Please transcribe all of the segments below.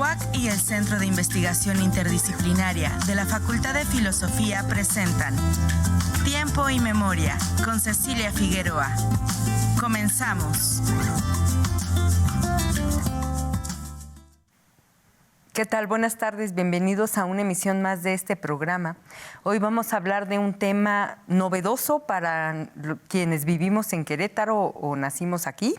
UAC y el Centro de Investigación Interdisciplinaria de la Facultad de Filosofía presentan Tiempo y Memoria con Cecilia Figueroa. Comenzamos. ¿Qué tal? Buenas tardes, bienvenidos a una emisión más de este programa. Hoy vamos a hablar de un tema novedoso para quienes vivimos en Querétaro o nacimos aquí,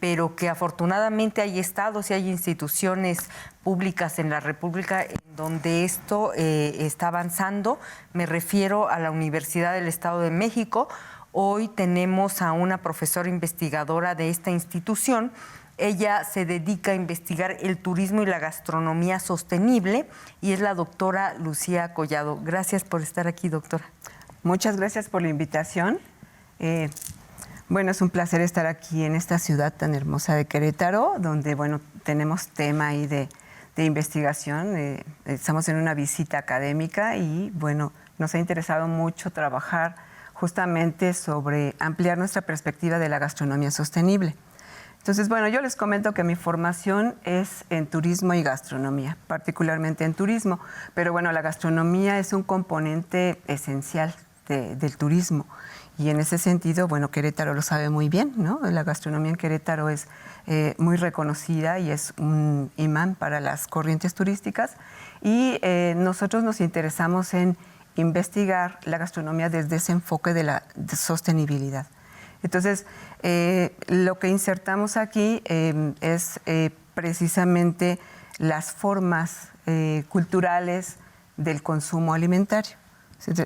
pero que afortunadamente hay estados y hay instituciones públicas en la República en donde esto está avanzando. Me refiero a la Universidad del Estado de México. Hoy tenemos a una profesora investigadora de esta institución. Ella se dedica a investigar el turismo y la gastronomía sostenible y es la doctora Lucía Collado. Gracias por estar aquí, doctora. Muchas gracias por la invitación. Bueno, es un placer estar aquí en esta ciudad tan hermosa de Querétaro, donde, bueno, tenemos tema ahí de investigación. Estamos en una visita académica y, bueno, nos ha interesado mucho trabajar justamente sobre ampliar nuestra perspectiva de la gastronomía sostenible. Entonces, bueno, yo les comento que mi formación es en turismo y gastronomía, particularmente en turismo, pero bueno, la gastronomía es un componente esencial del turismo y en ese sentido, bueno, Querétaro lo sabe muy bien, ¿no? La gastronomía en Querétaro es muy reconocida y es un imán para las corrientes turísticas y nosotros nos interesamos en investigar la gastronomía desde ese enfoque de la sostenibilidad. Entonces, lo que insertamos aquí es precisamente las formas culturales del consumo alimentario.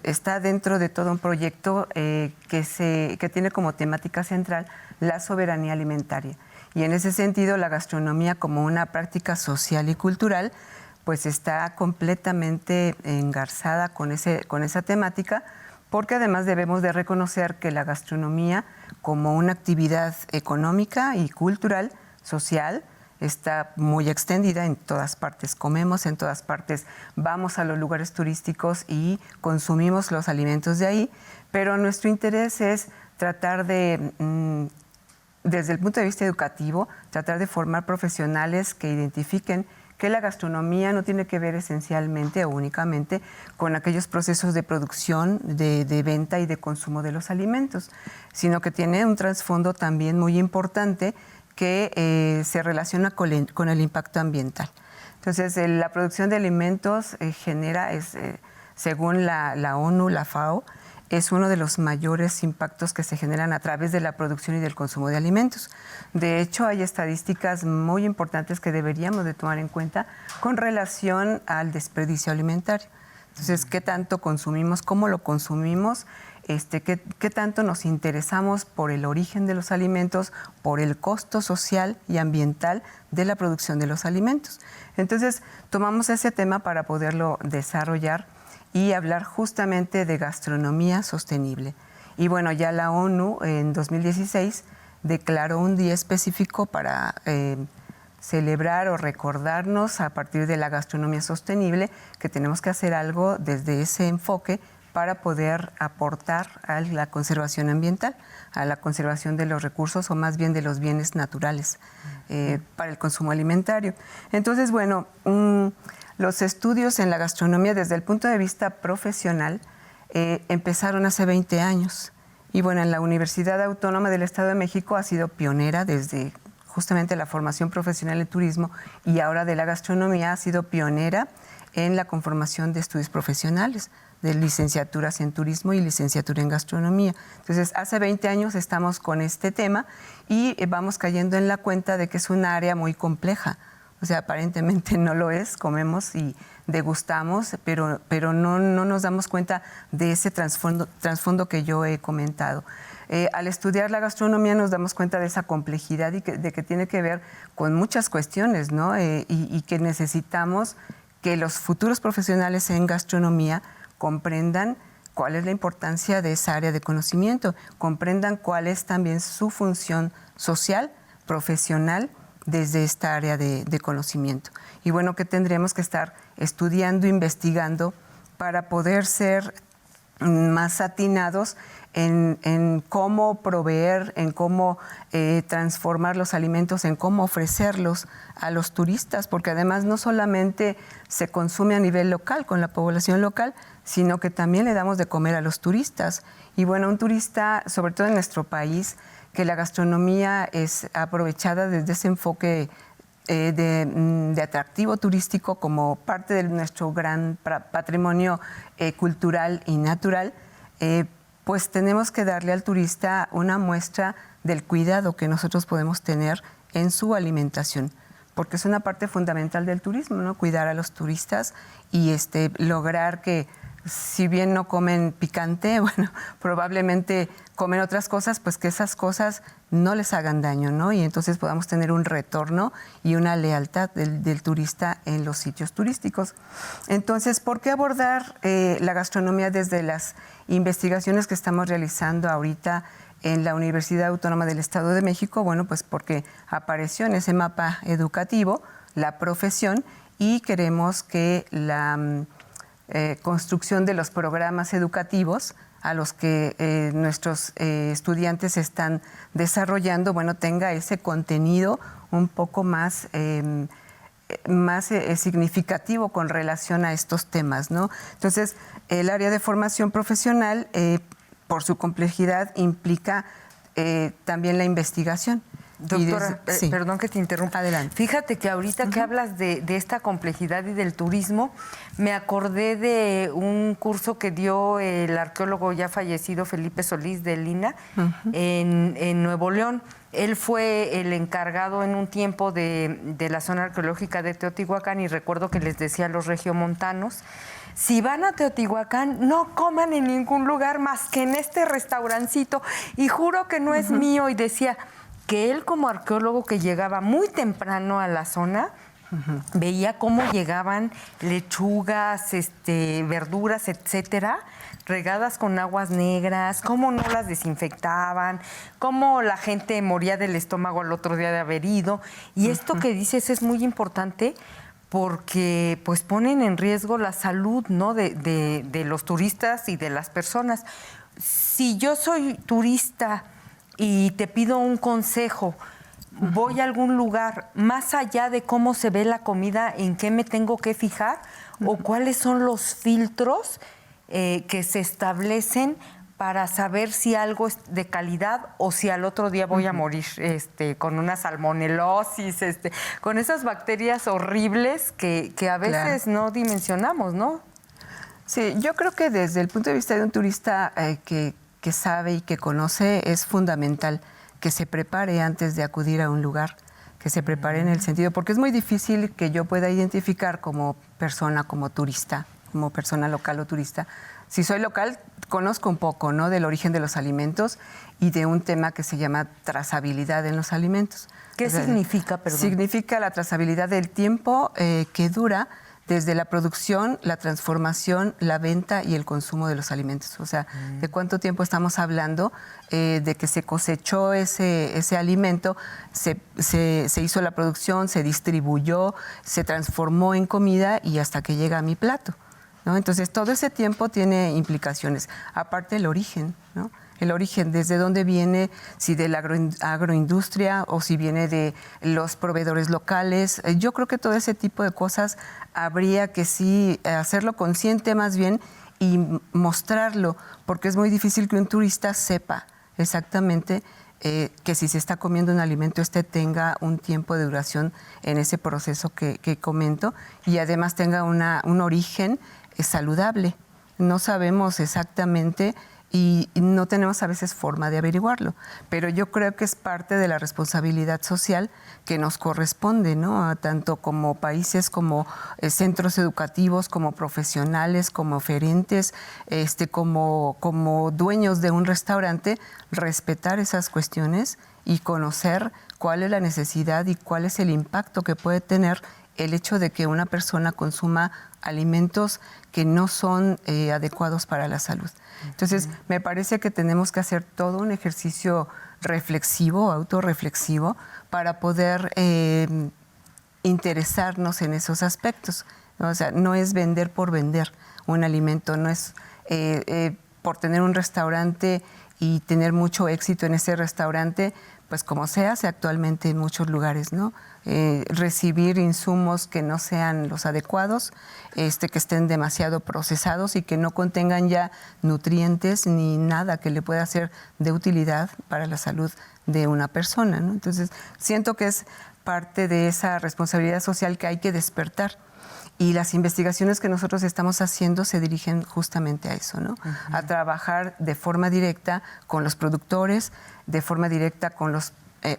Está dentro de todo un proyecto que tiene como temática central la soberanía alimentaria. Y en ese sentido, la gastronomía como una práctica social y cultural, pues está completamente engarzada con esa temática, porque además debemos de reconocer que la gastronomía como una actividad económica y cultural, social, está muy extendida en todas partes. Comemos en todas partes, vamos a los lugares turísticos y consumimos los alimentos de ahí, pero nuestro interés es tratar de, desde el punto de vista educativo, tratar de formar profesionales que identifiquen que la gastronomía no tiene que ver esencialmente o únicamente con aquellos procesos de producción, de venta y de consumo de los alimentos, sino que tiene un trasfondo también muy importante que se relaciona con el impacto ambiental. Entonces, la producción de alimentos genera, según la ONU, la FAO, es uno de los mayores impactos que se generan a través de la producción y del consumo de alimentos. De hecho, hay estadísticas muy importantes que deberíamos de tomar en cuenta con relación al desperdicio alimentario. Entonces, ¿qué tanto consumimos? ¿Cómo lo consumimos? ¿Qué tanto nos interesamos por el origen de los alimentos, por el costo social y ambiental de la producción de los alimentos? Entonces, tomamos ese tema para poderlo desarrollar y hablar justamente de gastronomía sostenible. Y bueno, ya la ONU en 2016 declaró un día específico para celebrar o recordarnos a partir de la gastronomía sostenible que tenemos que hacer algo desde ese enfoque para poder aportar a la conservación ambiental, a la conservación de los recursos o más bien de los bienes naturales para el consumo alimentario. Entonces, bueno, los estudios en la gastronomía desde el punto de vista profesional empezaron hace 20 años. Y bueno, en la Universidad Autónoma del Estado de México ha sido pionera desde justamente la formación profesional en turismo y ahora de la gastronomía ha sido pionera en la conformación de estudios profesionales, de licenciaturas en turismo y licenciatura en gastronomía. Entonces, hace 20 años estamos con este tema y vamos cayendo en la cuenta de que es un área muy compleja. O sea, aparentemente no lo es, comemos y degustamos, pero no nos damos cuenta de ese trasfondo que yo he comentado. Al estudiar la gastronomía nos damos cuenta de esa complejidad y de que tiene que ver con muchas cuestiones, ¿no? Y que necesitamos que los futuros profesionales en gastronomía comprendan cuál es la importancia de esa área de conocimiento, comprendan cuál es también su función social, profesional, desde esta área de conocimiento. Y bueno, que tendríamos que estar estudiando, investigando para poder ser más atinados en cómo proveer, en cómo transformar los alimentos, en cómo ofrecerlos a los turistas, porque además no solamente se consume a nivel local, con la población local, sino que también le damos de comer a los turistas. Y bueno, un turista, sobre todo en nuestro país, que la gastronomía es aprovechada desde ese enfoque de atractivo turístico como parte de nuestro gran patrimonio cultural y natural, pues tenemos que darle al turista una muestra del cuidado que nosotros podemos tener en su alimentación, porque es una parte fundamental del turismo, ¿no? Cuidar a los turistas y lograr que, si bien no comen picante, bueno, probablemente comen otras cosas, pues que esas cosas no les hagan daño, ¿no? Y entonces podamos tener un retorno y una lealtad del turista en los sitios turísticos. Entonces, ¿por qué abordar la gastronomía desde las investigaciones que estamos realizando ahorita en la Universidad Autónoma del Estado de México? Bueno, pues porque apareció en ese mapa educativo la profesión y queremos que la construcción de los programas educativos a los que nuestros estudiantes están desarrollando, bueno, tenga ese contenido un poco más significativo con relación a estos temas, ¿no? Entonces, el área de formación profesional, por su complejidad, implica también la investigación. Doctora, sí. Perdón que te interrumpa. Adelante. Fíjate que ahorita que hablas de esta complejidad y del turismo, me acordé de un curso que dio el arqueólogo ya fallecido Felipe Solís de Lina en Nuevo León. Él fue el encargado en un tiempo de la zona arqueológica de Teotihuacán y recuerdo que les decía a los regiomontanos: si van a Teotihuacán, no coman en ningún lugar más que en este restaurancito. Y juro que no es mío. Y decía que él, como arqueólogo que llegaba muy temprano a la zona, veía cómo llegaban lechugas, verduras, etcétera, regadas con aguas negras, cómo no las desinfectaban, cómo la gente moría del estómago al otro día de haber ido. Y esto que dices es muy importante, porque pues ponen en riesgo la salud, ¿no?, de los turistas y de las personas. Si yo soy turista y te pido un consejo, voy a algún lugar, más allá de cómo se ve la comida, ¿en qué me tengo que fijar? ¿O cuáles son los filtros que se establecen para saber si algo es de calidad o si al otro día voy a morir con una salmonelosis, con esas bacterias horribles que a veces no dimensionamos, ¿no? Sí, yo creo que desde el punto de vista de un turista que sabe y que conoce, es fundamental que se prepare antes de acudir a un lugar, que se prepare en el sentido, porque es muy difícil que yo pueda identificar como persona, como turista, como persona local o turista. Si soy local, conozco un poco, ¿no?, del origen de los alimentos y de un tema que se llama trazabilidad en los alimentos. ¿Qué significa, perdón? Significa la trazabilidad del tiempo que dura desde la producción, la transformación, la venta y el consumo de los alimentos. O sea, de cuánto tiempo estamos hablando de que se cosechó ese alimento, se hizo la producción, se distribuyó, se transformó en comida y hasta que llega a mi plato, ¿no? Entonces, todo ese tiempo tiene implicaciones. Aparte, el origen, ¿no? El origen, desde dónde viene, si de la agroindustria o si viene de los proveedores locales. Yo creo que todo ese tipo de cosas habría que sí hacerlo consciente más bien y mostrarlo, porque es muy difícil que un turista sepa exactamente que si se está comiendo un alimento, tenga un tiempo de duración en ese proceso que comento y además tenga un origen saludable. No sabemos exactamente y no tenemos a veces forma de averiguarlo, pero yo creo que es parte de la responsabilidad social que nos corresponde, ¿no?, tanto como países, como centros educativos, como profesionales, como oferentes, como dueños de un restaurante, respetar esas cuestiones y conocer cuál es la necesidad y cuál es el impacto que puede tener el hecho de que una persona consuma alimentos que no son adecuados para la salud. Entonces, me parece que tenemos que hacer todo un ejercicio reflexivo, autorreflexivo, para poder interesarnos en esos aspectos, ¿no? O sea, no es vender por vender un alimento, no es por tener un restaurante y tener mucho éxito en ese restaurante, pues como se hace actualmente en muchos lugares, ¿no? Recibir insumos que no sean los adecuados, que estén demasiado procesados y que no contengan ya nutrientes ni nada que le pueda ser de utilidad para la salud de una persona, ¿no? Entonces, siento que es parte de esa responsabilidad social que hay que despertar. Y las investigaciones que nosotros estamos haciendo se dirigen justamente a eso, ¿no? A trabajar de forma directa con los productores, de forma directa con los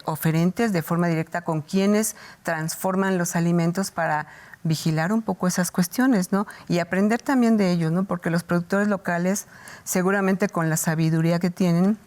oferentes, de forma directa con quienes transforman los alimentos para vigilar un poco esas cuestiones, ¿no? Y aprender también de ellos, ¿no? Porque los productores locales, seguramente con la sabiduría que tienen,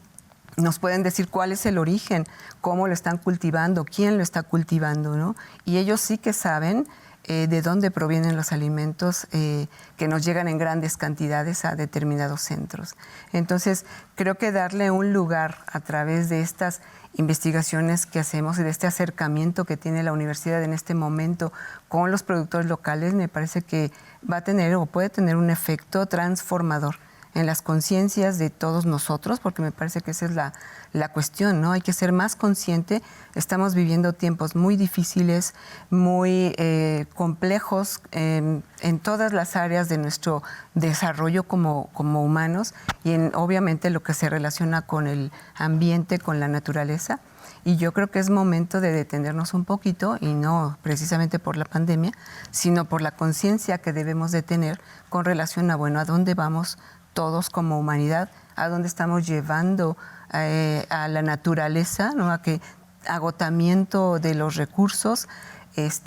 nos pueden decir cuál es el origen, cómo lo están cultivando, quién lo está cultivando, ¿no? Y ellos sí que saben de dónde provienen los alimentos que nos llegan en grandes cantidades a determinados centros. Entonces, creo que darle un lugar a través de estas investigaciones que hacemos y de este acercamiento que tiene la universidad en este momento con los productores locales, me parece que va a tener o puede tener un efecto transformador en las conciencias de todos nosotros, porque me parece que esa es la cuestión, ¿no? Hay que ser más consciente. Estamos viviendo tiempos muy difíciles, muy complejos en todas las áreas de nuestro desarrollo como humanos y obviamente lo que se relaciona con el ambiente, con la naturaleza. Y yo creo que es momento de detenernos un poquito, y no precisamente por la pandemia, sino por la conciencia que debemos de tener con relación a, bueno, a dónde vamos todos como humanidad, a dónde estamos llevando a la naturaleza, ¿no? A que agotamiento de los recursos,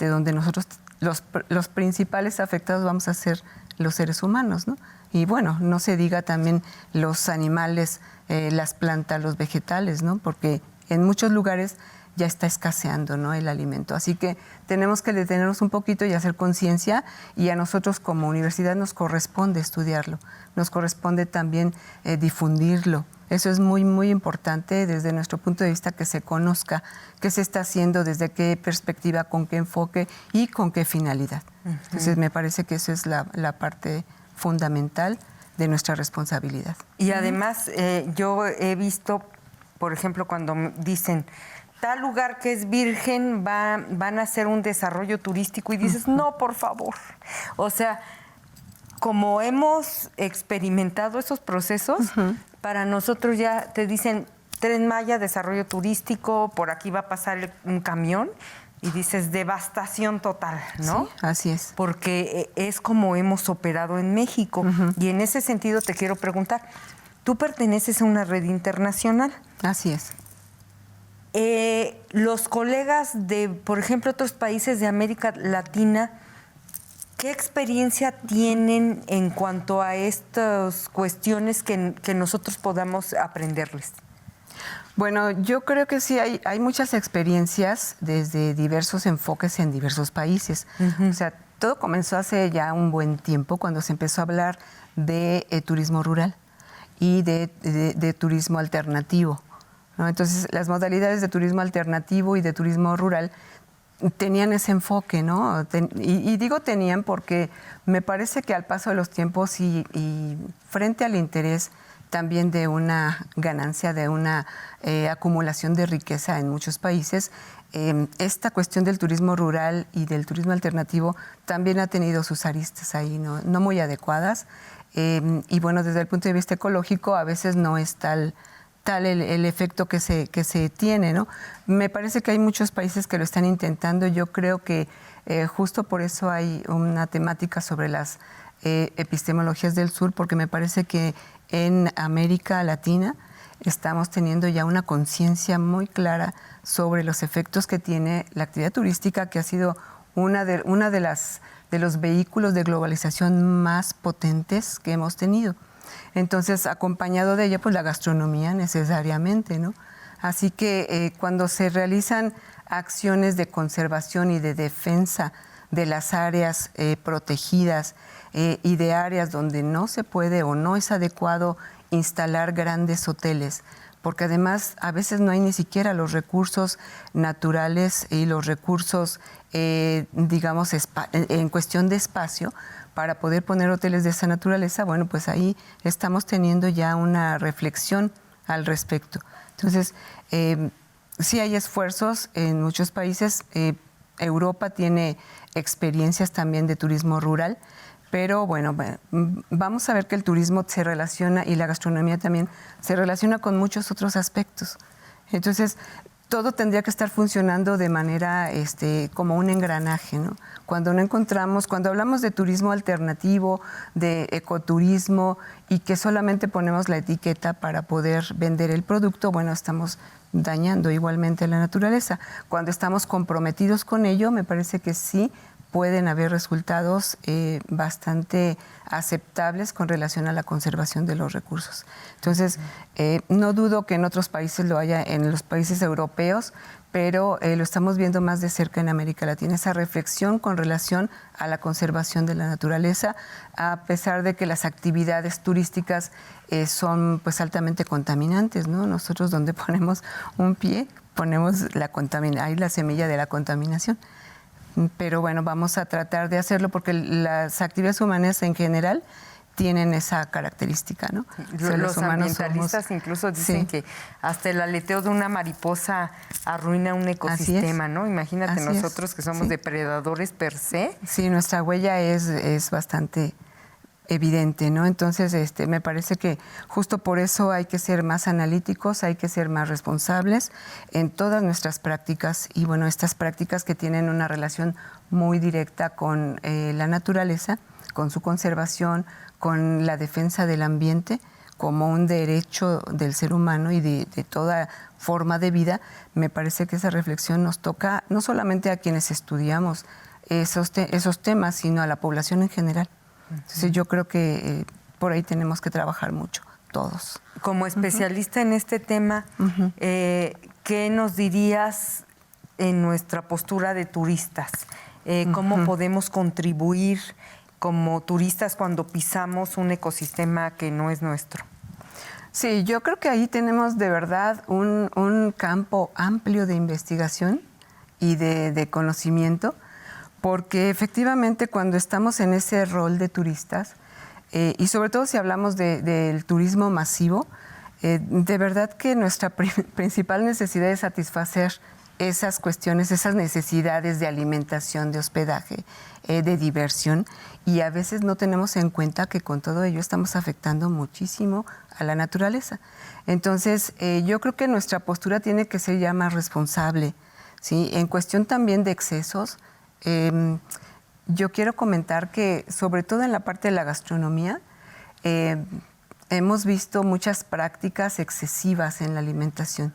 donde nosotros los principales afectados vamos a ser los seres humanos, ¿no? Y bueno, no se diga también los animales, las plantas, los vegetales, ¿no? Porque en muchos lugares ya está escaseando, ¿no?, el alimento. Así que tenemos que detenernos un poquito y hacer conciencia, y a nosotros como universidad nos corresponde estudiarlo, nos corresponde también difundirlo. Eso es muy, muy importante desde nuestro punto de vista, que se conozca qué se está haciendo, desde qué perspectiva, con qué enfoque y con qué finalidad. Entonces, me parece que eso es la parte fundamental de nuestra responsabilidad. Y además, yo he visto, por ejemplo, cuando dicen tal lugar que es virgen van a hacer un desarrollo turístico, y dices, no, por favor. O sea, como hemos experimentado esos procesos, para nosotros ya te dicen Tren Maya, desarrollo turístico, por aquí va a pasar un camión, y dices devastación total, ¿no? Sí, así es. Porque es como hemos operado en México. Y en ese sentido te quiero preguntar, tú perteneces a una red internacional. Así es. Los colegas de, por ejemplo, otros países de América Latina, ¿qué experiencia tienen en cuanto a estas cuestiones que nosotros podamos aprenderles? Bueno, yo creo que sí, hay muchas experiencias desde diversos enfoques en diversos países. O sea, todo comenzó hace ya un buen tiempo, cuando se empezó a hablar de turismo rural y de turismo alternativo, ¿no? Entonces, las modalidades de turismo alternativo y de turismo rural tenían ese enfoque, ¿no? Y digo tenían porque me parece que al paso de los tiempos y frente al interés también de una ganancia, de una acumulación de riqueza en muchos países, esta cuestión del turismo rural y del turismo alternativo también ha tenido sus aristas ahí, no muy adecuadas. Y bueno, desde el punto de vista ecológico a veces no es tal el efecto que se tiene, ¿no? Me parece que hay muchos países que lo están intentando. Yo creo que justo por eso hay una temática sobre las epistemologías del sur, porque me parece que en América Latina estamos teniendo ya una conciencia muy clara sobre los efectos que tiene la actividad turística, que ha sido una de los vehículos de globalización más potentes que hemos tenido. Entonces, acompañado de ella, pues la gastronomía necesariamente, ¿no? Así que cuando se realizan acciones de conservación y de defensa de las áreas protegidas y de áreas donde no se puede o no es adecuado instalar grandes hoteles porque además a veces no hay ni siquiera los recursos naturales y los recursos, digamos, en cuestión de espacio para poder poner hoteles de esa naturaleza. Bueno, pues ahí estamos teniendo ya una reflexión al respecto. Entonces, sí hay esfuerzos en muchos países. Europa tiene experiencias también de turismo rural, pero bueno, vamos a ver que el turismo se relaciona, y la gastronomía también, se relaciona con muchos otros aspectos. Entonces, todo tendría que estar funcionando de manera como un engranaje, ¿no? Cuando hablamos de turismo alternativo, de ecoturismo, y que solamente ponemos la etiqueta para poder vender el producto, bueno, estamos dañando igualmente la naturaleza. Cuando estamos comprometidos con ello, me parece que sí pueden haber resultados bastante aceptables con relación a la conservación de los recursos. Entonces, no dudo que en otros países lo haya, en los países europeos, pero lo estamos viendo más de cerca en América Latina, esa reflexión con relación a la conservación de la naturaleza, a pesar de que las actividades turísticas son pues altamente contaminantes, ¿no? Nosotros donde ponemos un pie, ponemos ahí la semilla de la contaminación. Pero bueno, vamos a tratar de hacerlo porque las actividades humanas en general tienen esa característica, ¿no? Los ambientalistas incluso dicen que hasta el aleteo de una mariposa arruina un ecosistema, ¿no? Imagínate nosotros que somos depredadores per se. Sí, nuestra huella es bastante evidente, ¿no? Entonces, me parece que justo por eso hay que ser más analíticos, hay que ser más responsables en todas nuestras prácticas, y bueno, estas prácticas que tienen una relación muy directa con la naturaleza, con su conservación, con la defensa del ambiente como un derecho del ser humano y de toda forma de vida. Me parece que esa reflexión nos toca no solamente a quienes estudiamos esos temas, sino a la población en general. Entonces yo creo que por ahí tenemos que trabajar mucho, todos. Como especialista en este tema, ¿qué nos dirías en nuestra postura de turistas? ¿Cómo podemos contribuir como turistas cuando pisamos un ecosistema que no es nuestro? Sí, yo creo que ahí tenemos de verdad un campo amplio de investigación y de conocimiento, porque efectivamente cuando estamos en ese rol de turistas, y sobre todo si hablamos del turismo masivo, de verdad que nuestra principal necesidad es satisfacer esas cuestiones, esas necesidades de alimentación, de hospedaje, de diversión, y a veces no tenemos en cuenta que con todo ello estamos afectando muchísimo a la naturaleza. Entonces, yo creo que nuestra postura tiene que ser ya más responsable, ¿sí? En cuestión también de excesos, yo quiero comentar que, sobre todo en la parte de la gastronomía, hemos visto muchas prácticas excesivas en la alimentación.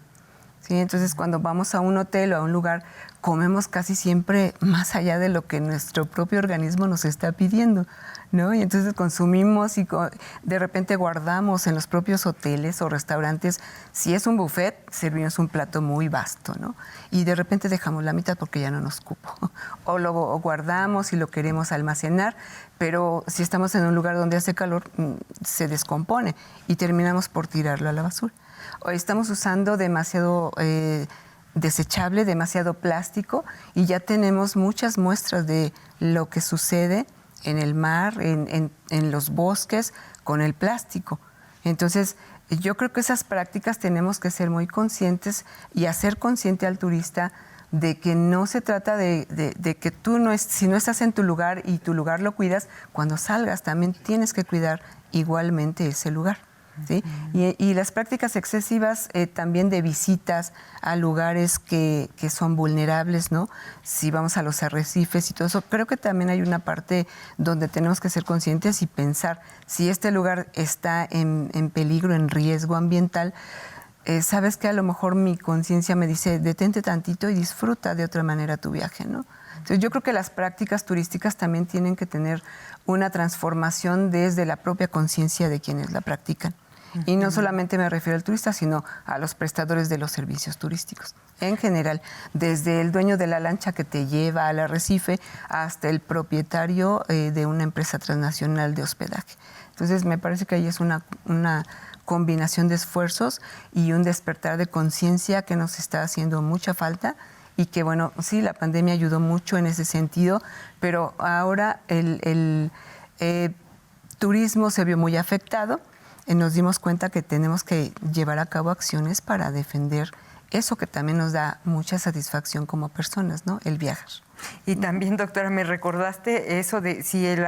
¿Sí? Entonces, cuando vamos a un hotel o a un lugar, comemos casi siempre más allá de lo que nuestro propio organismo nos está pidiendo, ¿no? Y entonces consumimos y de repente guardamos en los propios hoteles o restaurantes. Si es un buffet, servimos un plato muy vasto, ¿no? Y de repente dejamos la mitad porque ya no nos cupo. O lo guardamos y lo queremos almacenar, pero si estamos en un lugar donde hace calor, se descompone y terminamos por tirarlo a la basura. Hoy estamos usando demasiado desechable, demasiado plástico, y ya tenemos muchas muestras de lo que sucede en el mar, en los bosques, con el plástico. Entonces, yo creo que esas prácticas tenemos que ser muy conscientes y hacer consciente al turista de que no se trata de que tú si no estás en tu lugar y tu lugar lo cuidas, cuando salgas también tienes que cuidar igualmente ese lugar. ¿Sí? Y las prácticas excesivas también de visitas a lugares que son vulnerables, ¿no? Si vamos a los arrecifes y todo eso, creo que también hay una parte donde tenemos que ser conscientes y pensar si este lugar está en peligro, en riesgo ambiental. Sabes que a lo mejor mi conciencia me dice, detente tantito y disfruta de otra manera tu viaje, ¿no? Entonces yo creo que las prácticas turísticas también tienen que tener una transformación desde la propia conciencia de quienes la practican. Y no solamente me refiero al turista, sino a los prestadores de los servicios turísticos. En general, desde el dueño de la lancha que te lleva al arrecife hasta el propietario de una empresa transnacional de hospedaje. Entonces, me parece que ahí es una combinación de esfuerzos y un despertar de conciencia que nos está haciendo mucha falta y que, bueno, sí, la pandemia ayudó mucho en ese sentido, pero ahora el turismo se vio muy afectado y nos dimos cuenta que tenemos que llevar a cabo acciones para defender eso que también nos da mucha satisfacción como personas, ¿no? El viajar. Y también, doctora, me recordaste eso de si el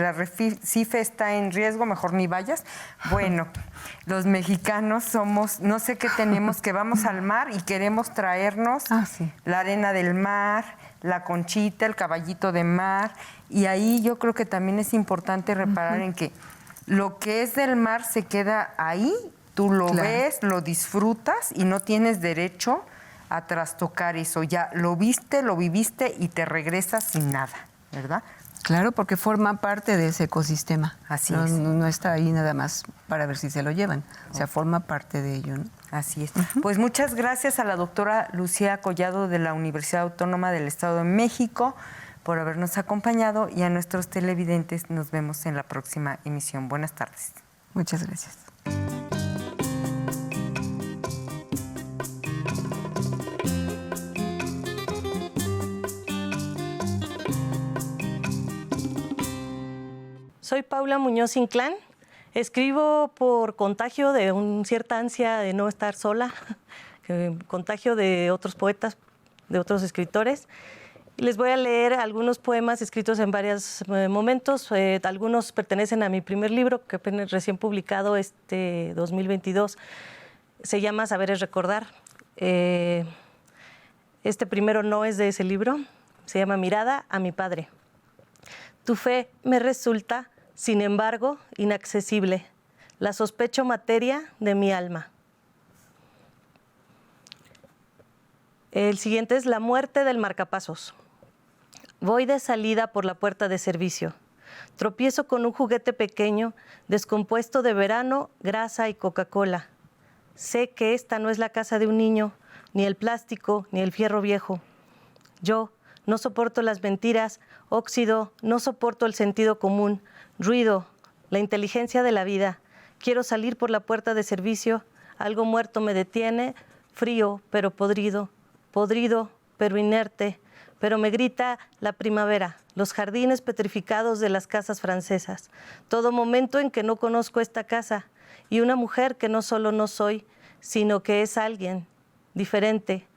arrecife está en riesgo, mejor ni vayas. Bueno, los mexicanos somos, no sé qué tenemos, que vamos al mar y queremos traernos la arena del mar, la conchita, el caballito de mar. Y ahí yo creo que también es importante reparar en que lo que es del mar se queda ahí. Tú lo ves, lo disfrutas y no tienes derecho a trastocar eso. Ya lo viste, lo viviste y te regresas sin nada, ¿verdad? Claro, porque forma parte de ese ecosistema. Así es. No está ahí nada más para ver si se lo llevan. O sea, forma parte de ello, ¿no? Así es. Pues muchas gracias a la doctora Lucía Collado de la Universidad Autónoma del Estado de México por habernos acompañado y a nuestros televidentes nos vemos en la próxima emisión. Buenas tardes. Muchas gracias. Soy Paula Muñoz Inclán. Escribo por contagio de una cierta ansia de no estar sola, contagio de otros poetas, de otros escritores. Les voy a leer algunos poemas escritos en varios momentos. Algunos pertenecen a mi primer libro, que apenas recién publicado este 2022. Se llama Saberes Recordar. Este primero no es de ese libro. Se llama Mirada a mi padre. Tu fe me resulta, sin embargo, inaccesible. La sospecho materia de mi alma. El siguiente es La muerte del marcapasos. Voy de salida por la puerta de servicio. Tropiezo con un juguete pequeño, descompuesto de verano, grasa y Coca-Cola. Sé que esta no es la casa de un niño, ni el plástico, ni el fierro viejo. Yo no soporto las mentiras, óxido, no soporto el sentido común, ruido, la inteligencia de la vida. Quiero salir por la puerta de servicio, algo muerto me detiene, frío pero podrido, podrido pero inerte, pero me grita la primavera, los jardines petrificados de las casas francesas, todo momento en que no conozco esta casa y una mujer que no solo no soy, sino que es alguien diferente.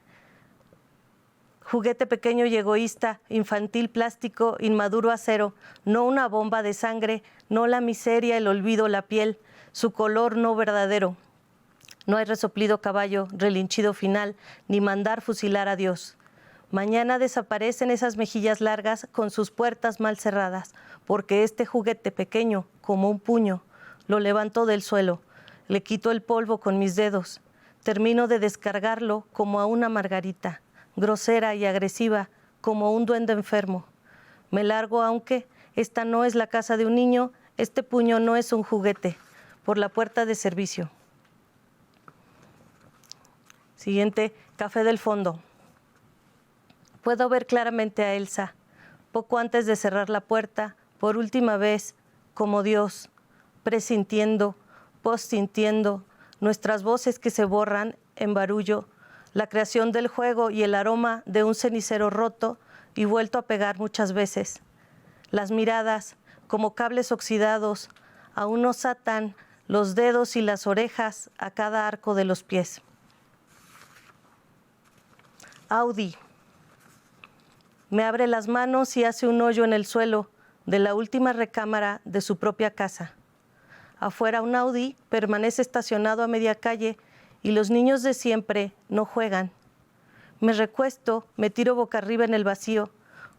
Juguete pequeño y egoísta, infantil plástico, inmaduro acero, no una bomba de sangre, no la miseria, el olvido, la piel, su color no verdadero. No hay resoplido caballo, relinchido final, ni mandar fusilar a Dios. Mañana desaparecen esas mejillas largas con sus puertas mal cerradas, porque este juguete pequeño, como un puño, lo levanto del suelo, le quito el polvo con mis dedos, termino de descargarlo como a una margarita, grosera y agresiva, como un duende enfermo. Me largo aunque esta no es la casa de un niño, este puño no es un juguete, por la puerta de servicio. Siguiente, Café del Fondo. Puedo ver claramente a Elsa, poco antes de cerrar la puerta, por última vez, como Dios, presintiendo, postsintiendo, nuestras voces que se borran en barullo, la creación del juego y el aroma de un cenicero roto y vuelto a pegar muchas veces. Las miradas, como cables oxidados, aún nos atan los dedos y las orejas a cada arco de los pies. Audi. Me abre las manos y hace un hoyo en el suelo de la última recámara de su propia casa. Afuera un Audi permanece estacionado a media calle y los niños de siempre no juegan. Me recuesto, me tiro boca arriba en el vacío,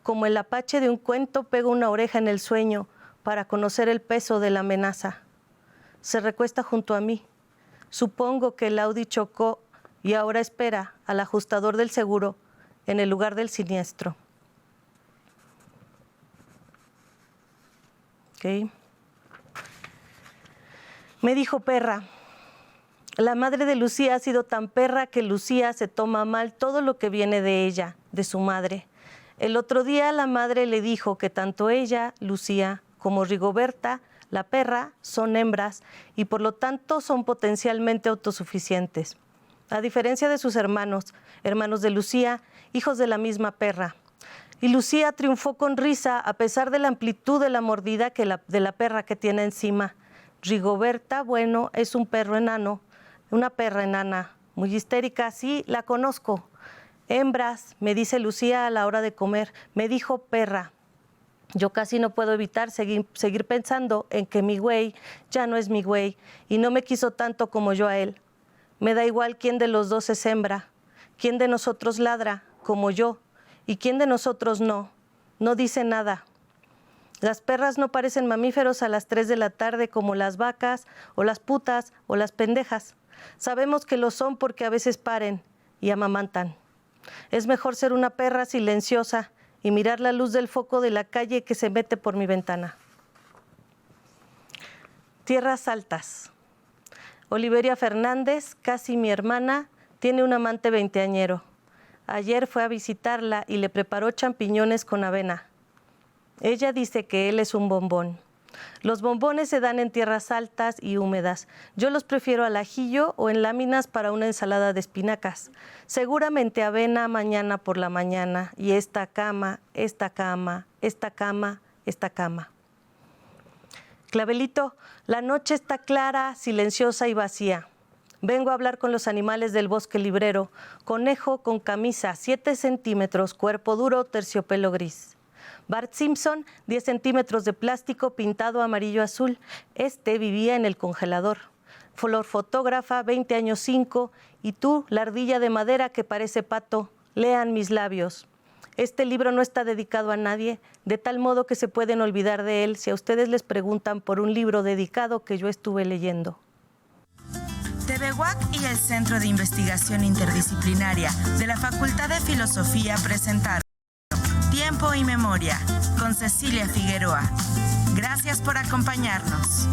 como el apache de un cuento pego una oreja en el sueño para conocer el peso de la amenaza. Se recuesta junto a mí. Supongo que el Audi chocó y ahora espera al ajustador del seguro en el lugar del siniestro. Okay. Me dijo perra. La madre de Lucía ha sido tan perra que Lucía se toma mal todo lo que viene de ella, de su madre. El otro día la madre le dijo que tanto ella, Lucía, como Rigoberta la perra, son hembras y por lo tanto son potencialmente autosuficientes. A diferencia de sus hermanos de Lucía, hijos de la misma perra. Y Lucía triunfó con risa a pesar de la amplitud de la mordida de la perra que tiene encima. Rigoberta, bueno, es un perro enano, una perra enana, muy histérica, sí, la conozco. Hembras, me dice Lucía a la hora de comer, me dijo perra. Yo casi no puedo evitar seguir pensando en que mi güey ya no es mi güey y no me quiso tanto como yo a él. Me da igual quién de los dos es hembra, quién de nosotros ladra, como yo, y quién de nosotros no dice nada. Las perras no parecen mamíferos a las 3 de la tarde como las vacas o las putas o las pendejas. Sabemos que lo son porque a veces paren y amamantan. Es mejor ser una perra silenciosa y mirar la luz del foco de la calle que se mete por mi ventana. Tierras altas. Oliveria Fernández, casi mi hermana, tiene un amante veinteañero. Ayer fue a visitarla y le preparó champiñones con avena. Ella dice que él es un bombón. Los bombones se dan en tierras altas y húmedas. Yo los prefiero al ajillo o en láminas para una ensalada de espinacas. Seguramente avena mañana por la mañana y esta cama, esta cama, esta cama, esta cama. Clavelito, la noche está clara, silenciosa y vacía. Vengo a hablar con los animales del bosque librero. Conejo con camisa, 7 centímetros, cuerpo duro, terciopelo gris. Bart Simpson, 10 centímetros de plástico pintado amarillo-azul. Este vivía en el congelador. Flor fotógrafa, 20 años 5. Y tú, la ardilla de madera que parece pato. Lean mis labios. Este libro no está dedicado a nadie, de tal modo que se pueden olvidar de él si a ustedes les preguntan por un libro dedicado que yo estuve leyendo. TV UAC y el Centro de Investigación Interdisciplinaria de la Facultad de Filosofía presentaron Tiempo y Memoria con Cecilia Figueroa. Gracias por acompañarnos.